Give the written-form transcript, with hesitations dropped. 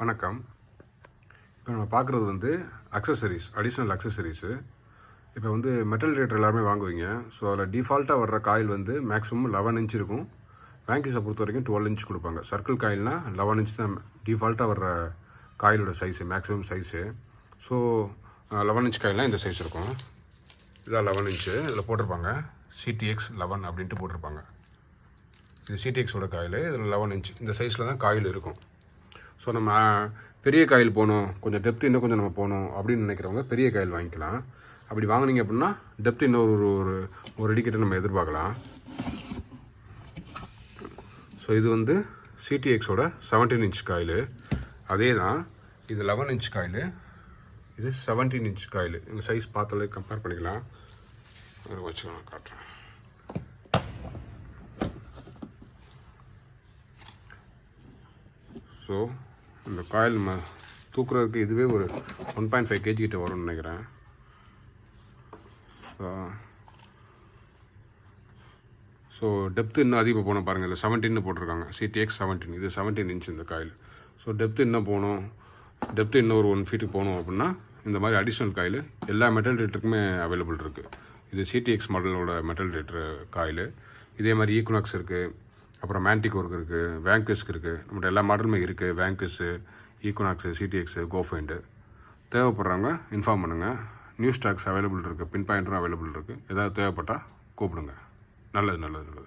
வணக்கம். இப்போ நம்ம பார்க்குறது வந்து அக்சசரிஸ், அடிஷ்னல் அக்சசரிஸு. இப்போ வந்து மெட்டல் ரேட்டர் எல்லாருமே வாங்குவீங்க. ஸோ அதில் டிஃபால்ட்டாக வர்ற காயில் வந்து மேக்ஸிமம் 11 இன்ச் இருக்கும். வேங்கிஸை பொறுத்த வரைக்கும் 12 இன்ச் கொடுப்பாங்க. சர்க்கிள் காயில்னால் 11 இன்ச் தான் டிஃபால்ட்டாக வர்ற காயிலோட size, maximum size. So 11 inch காயில்னால் இந்த சைஸ் இருக்கும். இதான் 11 இன்ச்சு. இதில் போட்டிருப்பாங்க CTX 11 அப்படின்ட்டு போட்டிருப்பாங்க. இது CTXோட காயில். இதில் 11 இன்ச் இந்த சைஸில் தான் காயில் இருக்கும். ஸோ நம்ம பெரிய காயில் போகணும், கொஞ்சம் டெப்த் இன்னும் கொஞ்சம் நம்ம போகணும் அப்படின்னு நினைக்கிறவங்க பெரிய காயில் வாங்கிக்கலாம். அப்படி வாங்கினீங்க அப்படின்னா டெப்த் இன்னும் ஒரு அடிக்கிட்ட நம்ம எதிர்பார்க்கலாம். ஸோ இது வந்து CTXோட 17 இன்ச் காயில். அதே தான் இது 11 இன்ச் காயில், இது 17 இன்ச் காயில். இந்த சைஸ் பார்த்தாலே கம்பேர் பண்ணிக்கலாம். வச்சு நான் காட்டுறேன். ஸோ இந்த காயில் நம்ம தூக்குறதுக்கு இதுவே ஒரு 1.5 kg கிட்ட வரும்னு நினைக்கிறேன். ஸோ டெப்த்து இன்னும் அதிகமாக போகணும் பாருங்கள். இதில் 17 போட்டிருக்காங்க. CTX 17, இது 17 இன்ச் இந்த காயில். ஸோ டெப்த்து இன்னும் போகணும், டெப்த்து இன்னும் ஒரு 1 ஃபீட்டு போகணும் அப்படின்னா இந்த மாதிரி அடிஷ்னல் காயில் எல்லா மெட்டல் ரேட்டருக்குமே அவைலபிள் இருக்குது. இது CTX மாடலோட மெட்டல் ரேட்டர் காயில். இதே மாதிரி ஈக்குனாக்ஸ் இருக்குது, அப்புறம் மேன்டிகோருக்கு இருக்குது, வேங்கிஸ்க்கு இருக்குது. நம்மகிட்ட எல்லா மாடலுமே இருக்குது. வேங்கிஸு, ஈக்குனாக்ஸு, CTX, கோஃபைண்டு. தேவைப்படுறவங்க இன்ஃபார்ம் பண்ணுங்கள். நியூ ஸ்டாக்ஸ் அவைலபிள் இருக்குது, பின் பாயிண்டரும் அவைலபிள் இருக்குது. ஏதாவது தேவைப்பட்டால் கூப்பிடுங்க. நல்லது.